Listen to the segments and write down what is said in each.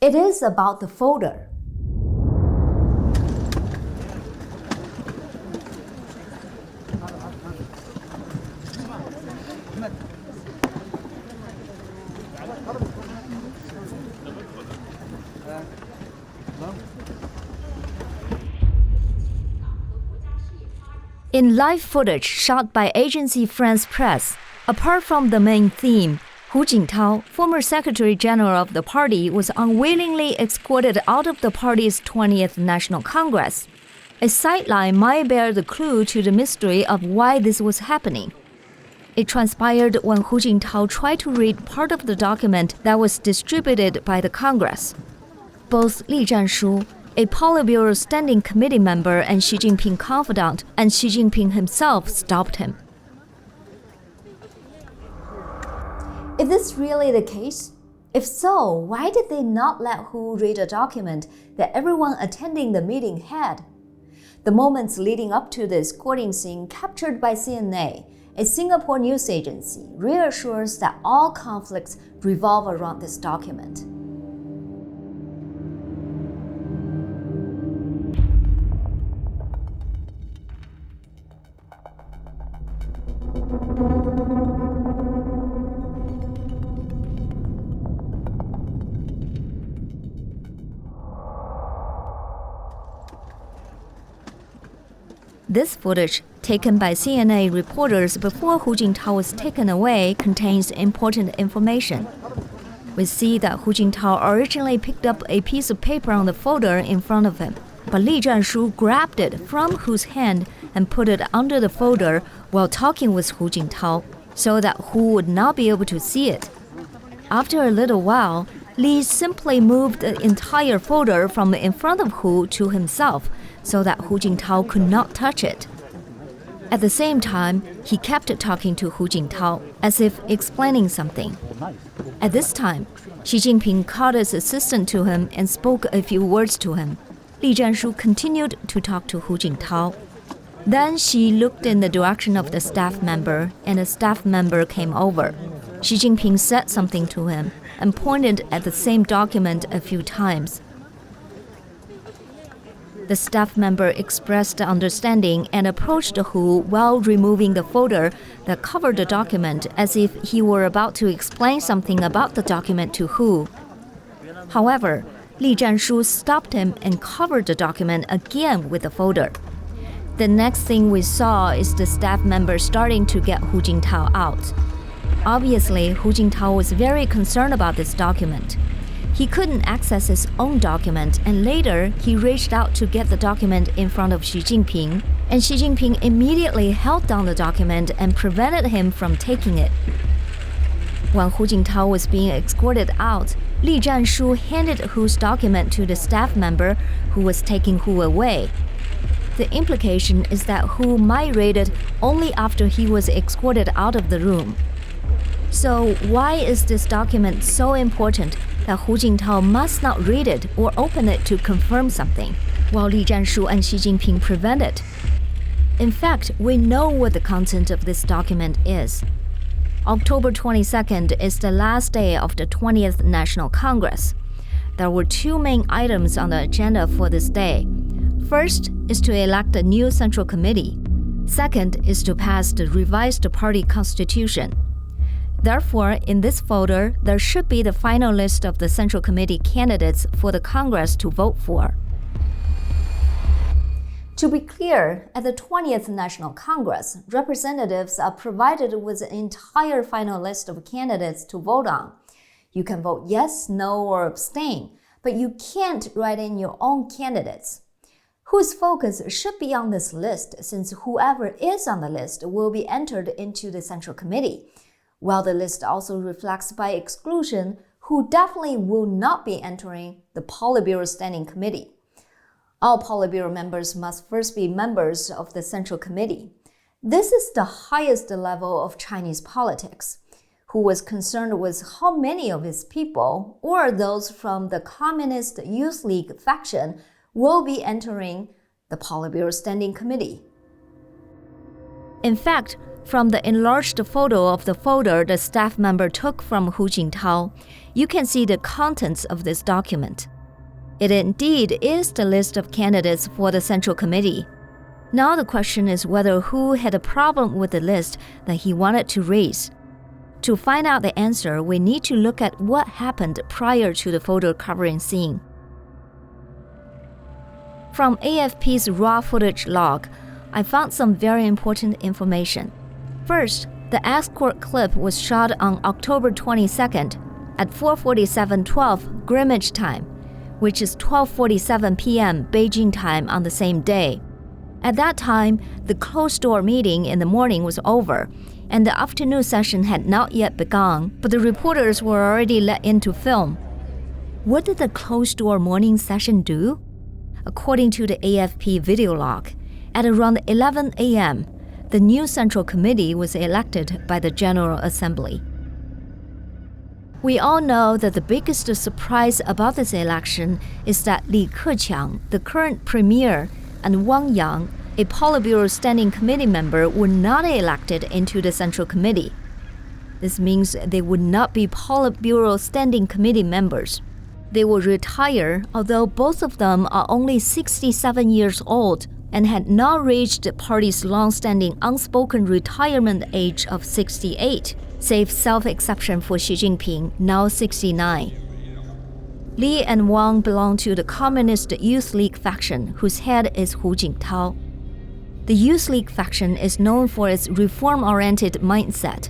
It is about the folder. In live footage shot by Agence France-Presse, apart from the main theme, Hu Jintao, former Secretary General of the party, was unwillingly escorted out of the party's 20th National Congress. A sideline might bear the clue to the mystery of why this was happening. It transpired when Hu Jintao tried to read part of the document that was distributed by the Congress. Both Li Zhanshu, a politburo standing committee member and Xi Jinping confidant, and Xi Jinping himself stopped him. Is this really the case? If so, why did they not let Hu read a document that everyone attending the meeting had? The moments leading up to the escorting scene captured by CNA, a Singapore news agency, reassures that all conflicts revolve around this document. This footage, taken by CNA reporters before Hu Jintao was taken away, contains important information. We see that Hu Jintao originally picked up a piece of paper on the folder in front of him, but Li Zhanshu grabbed it from Hu's hand and put it under the folder while talking with Hu Jintao, so that Hu would not be able to see it. After a little while, Li simply moved the entire folder from in front of Hu to himself, so that Hu Jintao could not touch it. At the same time, he kept talking to Hu Jintao, as if explaining something. At this time, Xi Jinping called his assistant to him and spoke a few words to him. Li Zhanshu continued to talk to Hu Jintao. Then Xi looked in the direction of the staff member, and the staff member came over. Xi Jinping said something to him and pointed at the same document a few times. The staff member expressed understanding and approached Hu while removing the folder that covered the document, as if he were about to explain something about the document to Hu. However, Li Zhanshu stopped him and covered the document again with the folder. The next thing we saw is the staff member starting to get Hu Jintao out. Obviously, Hu Jintao was very concerned about this document. He couldn't access his own document, and later he reached out to get the document in front of Xi Jinping, and Xi Jinping immediately held down the document and prevented him from taking it. When Hu Jintao was being escorted out, Li Zhanshu handed Hu's document to the staff member who was taking Hu away. The implication is that Hu might read it only after he was escorted out of the room. So why is this document so important that Hu Jintao must not read it or open it to confirm something, while Li Zhanshu and Xi Jinping prevent it? In fact, we know what the content of this document is. October 22nd is the last day of the 20th National Congress. There were two main items on the agenda for this day. First is to elect a new Central Committee. Second is to pass the revised party constitution. Therefore, in this folder, there should be the final list of the Central Committee candidates for the Congress to vote for. To be clear, at the 20th National Congress, representatives are provided with an entire final list of candidates to vote on. You can vote yes, no, or abstain, but you can't write in your own candidates. Whose focus should be on this list, since whoever is on the list will be entered into the Central Committee. While the list also reflects by exclusion who definitely will not be entering the Politburo Standing Committee. All Politburo members must first be members of the Central Committee. This is the highest level of Chinese politics. Who was concerned with how many of his people, or those from the Communist Youth League faction, will be entering the Politburo Standing Committee. In fact, From the enlarged photo of the folder the staff member took from Hu Jintao, you can see the contents of this document. It indeed is the list of candidates for the Central Committee. Now the question is whether Hu had a problem with the list that he wanted to raise. To find out the answer, we need to look at what happened prior to the photo covering scene. From AFP's raw footage log, I found some very important information. First, the escort clip was shot on October 22nd at 4:47:12 Greenwich time, which is 12:47 p.m. Beijing time on the same day. At that time, the closed-door meeting in the morning was over, and the afternoon session had not yet begun, but the reporters were already let in to film. What did the closed-door morning session do? According to the AFP video log, at around 11 a.m., the new Central Committee was elected by the General Assembly. We all know that the biggest surprise about this election is that Li Keqiang, the current premier, and Wang, a Politburo Standing Committee member, were not elected into the Central Committee. This means they would not be Politburo Standing Committee members. They will retire, although both of them are only 67 years old and had not reached the party's long-standing unspoken retirement age of 68, save self-exception for Xi Jinping, now 69. Li and Wang belong to the Communist Youth League faction, whose head is Hu Jintao. The Youth League faction is known for its reform-oriented mindset.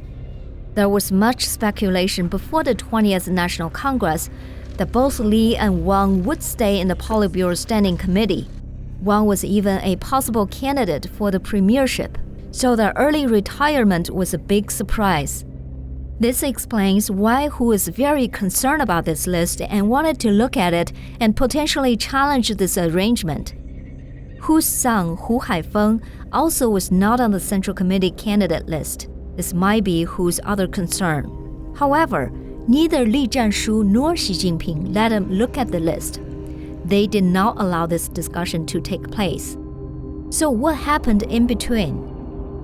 There was much speculation before the 20th National Congress that both Li and Wang would stay in the Politburo Standing Committee. Wang was even a possible candidate for the premiership, so their early retirement was a big surprise. This explains why Hu is very concerned about this list and wanted to look at it and potentially challenge this arrangement. Hu's son, Hu Haifeng, also was not on the Central Committee candidate list. This might be Hu's other concern. However, neither Li Zhanshu nor Xi Jinping let him look at the list. They did not allow this discussion to take place. So what happened in between?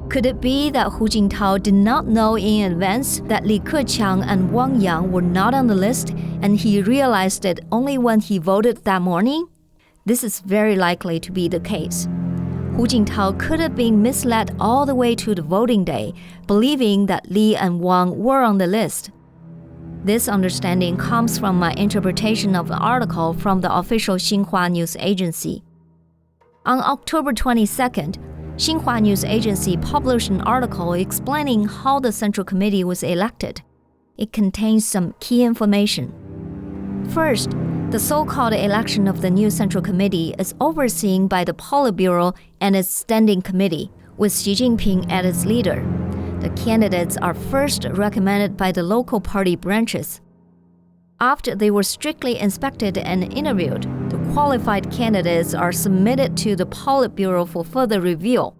Could it be that Hu Jintao did not know in advance that Li Keqiang and Wang were not on the list, and he realized it only when he voted that morning? This is very likely to be the case. Hu Jintao could have been misled all the way to the voting day, believing that Li and Wang were on the list. This understanding comes from my interpretation of an article from the official Xinhua News Agency. On October 22nd, Xinhua News Agency published an article explaining how the Central Committee was elected. It contains some key information. First, the so-called election of the new Central Committee is overseen by the Politburo and its Standing Committee, with Xi Jinping as its leader. The candidates are first recommended by the local party branches. After they were strictly inspected and interviewed, the qualified candidates are submitted to the Politburo for further review.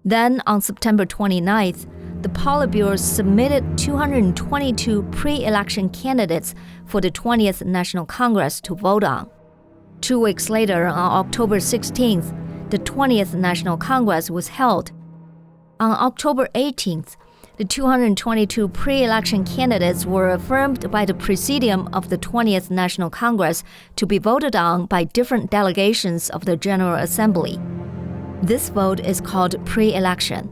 Then, on September 29th, the Politburo submitted 222 pre-election candidates for the 20th National Congress to vote on. 2 weeks later, on October 16th, the 20th National Congress was held. On October 18th, the 222 pre-election candidates were affirmed by the Presidium of the 20th National Congress to be voted on by different delegations of the General Assembly. This vote is called pre-election.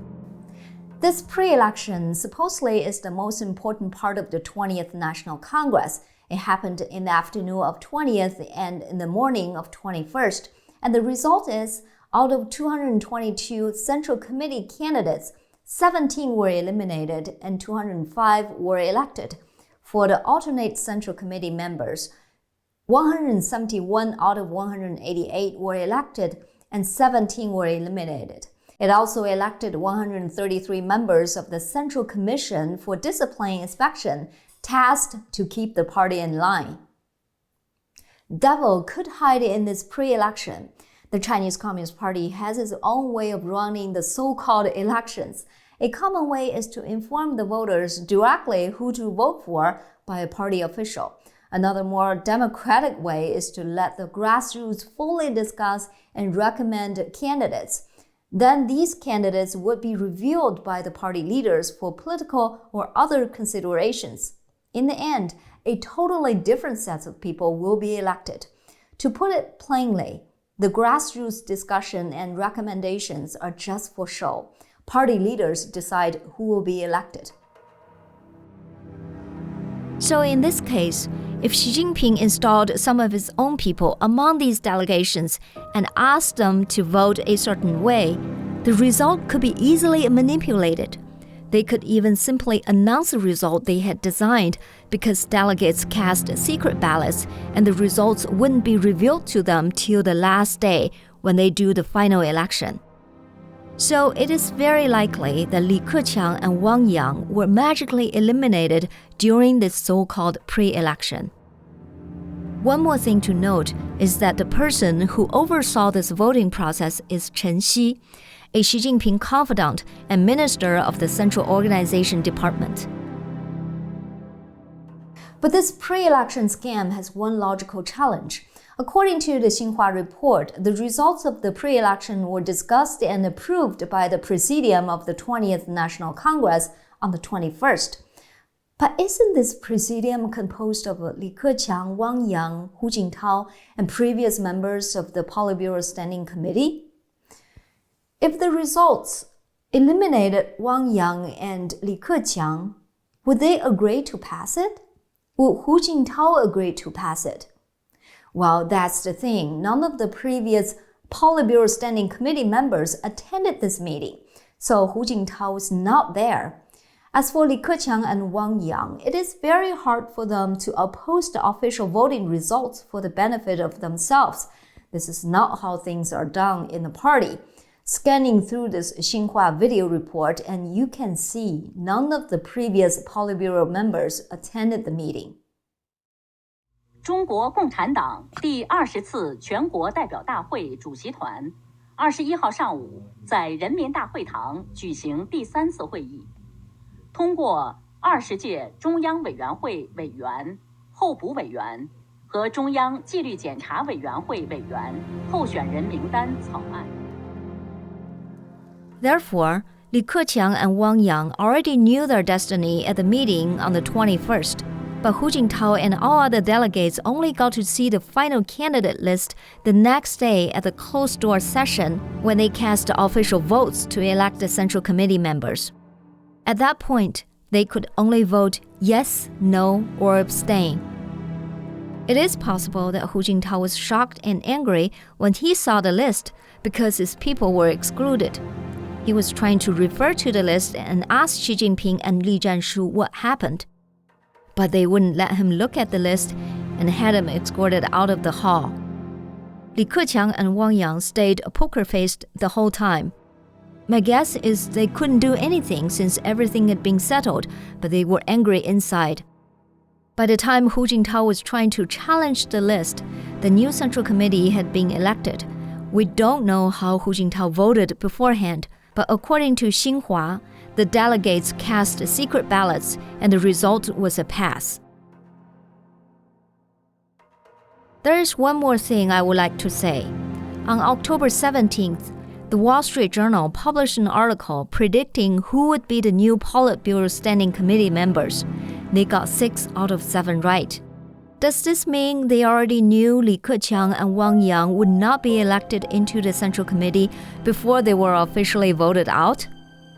This pre-election supposedly is the most important part of the 20th National Congress. It happened in the afternoon of 20th and in the morning of 21st, and the result is, out of 222 Central Committee candidates, 17 were eliminated and 205 were elected. For the alternate Central Committee members, 171 out of 188 were elected and 17 were eliminated. It also elected 133 members of the Central Commission for Discipline Inspection, tasked to keep the party in line. Devil could hide in this pre-election. The Chinese Communist Party has its own way of running the so-called elections. A common way is to inform the voters directly who to vote for by a party official. Another more democratic way is to let the grassroots fully discuss and recommend candidates. Then these candidates would be reviewed by the party leaders for political or other considerations. In the end, a totally different set of people will be elected. To put it plainly, the grassroots discussion and recommendations are just for show. Party leaders decide who will be elected. So in this case, if Xi Jinping installed some of his own people among these delegations and asked them to vote a certain way, the result could be easily manipulated. They could even simply announce the result they had designed because delegates cast secret ballots and the results wouldn't be revealed to them till the last day when they do the final election. So it is very likely that Li Keqiang and Wang were magically eliminated during this so-called pre-election. One more thing to note is that the person who oversaw this voting process is Chen Xi, a Xi Jinping confidant and minister of the Central Organization Department. But this pre-election scam has one logical challenge. According to the Xinhua report, the results of the pre-election were discussed and approved by the Presidium of the 20th National Congress on the 21st. But isn't this Presidium composed of Li Keqiang, Wang, Hu Jintao, and previous members of the Politburo Standing Committee? If the results eliminated Wang and Li Keqiang, would they agree to pass it? Would Hu Jintao agree to pass it? Well, that's the thing. None of the previous Politburo Standing Committee members attended this meeting, so Hu Jintao was not there. As for Li Keqiang and Wang, it is very hard for them to oppose the official voting results for the benefit of themselves. This is not how things are done in the party. Scanning through this Xinhua video report, and you can see none of the previous Politburo members attended the meeting. 中国共产党第20次全国代表大会主席团21号上午在人民大会堂举行第3次会议，通过20届中央委员会委员、候补委员和中央纪律检查委员会委员候选人名单草案。Therefore, Li Keqiang and Wang already knew their destiny at the meeting on the 21st. But Hu Jintao and all other delegates only got to see the final candidate list the next day at the closed-door session when they cast official votes to elect the Central Committee members. At that point, they could only vote yes, no, or abstain. It is possible that Hu Jintao was shocked and angry when he saw the list because his people were excluded. He was trying to refer to the list and ask Xi Jinping and Li Zhanshu what happened. But they wouldn't let him look at the list and had him escorted out of the hall. Li Keqiang and Wang stayed poker-faced the whole time. My guess is they couldn't do anything since everything had been settled, but they were angry inside. By the time Hu Jintao was trying to challenge the list, the new Central Committee had been elected. We don't know how Hu Jintao voted beforehand, but according to Xinhua, the delegates cast secret ballots and the result was a pass. There is one more thing I would like to say. On October 17th, the Wall Street Journal published an article predicting who would be the new Politburo Standing Committee members. They got 6 out of 7 right. Does this mean they already knew Li Keqiang and Wang would not be elected into the Central Committee before they were officially voted out?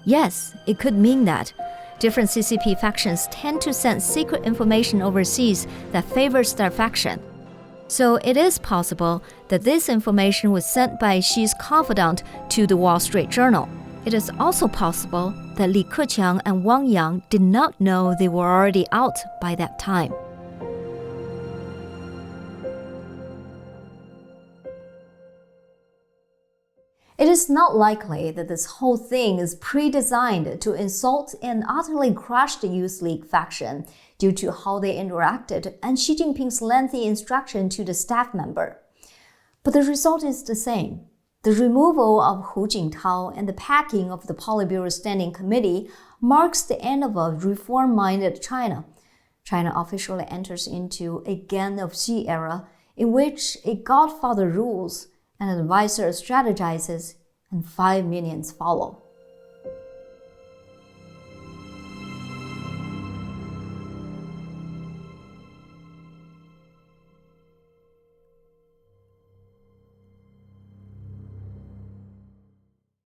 Yes, it could mean that. Different CCP factions tend to send secret information overseas that favors their faction. So it is possible that this information was sent by Xi's confidant to the Wall Street Journal. It is also possible that Li Keqiang and Wang did not know they were already out by that time. It is not likely that this whole thing is pre-designed to insult and utterly crush the Youth League faction due to how they interacted and Xi Jinping's lengthy instruction to the staff member. But the result is the same. The removal of Hu Jintao and the packing of the Politburo Standing Committee marks the end of a reform-minded China. China officially enters into a Gan of Xi era in which a godfather rules, an advisor strategizes, and 5 million follow.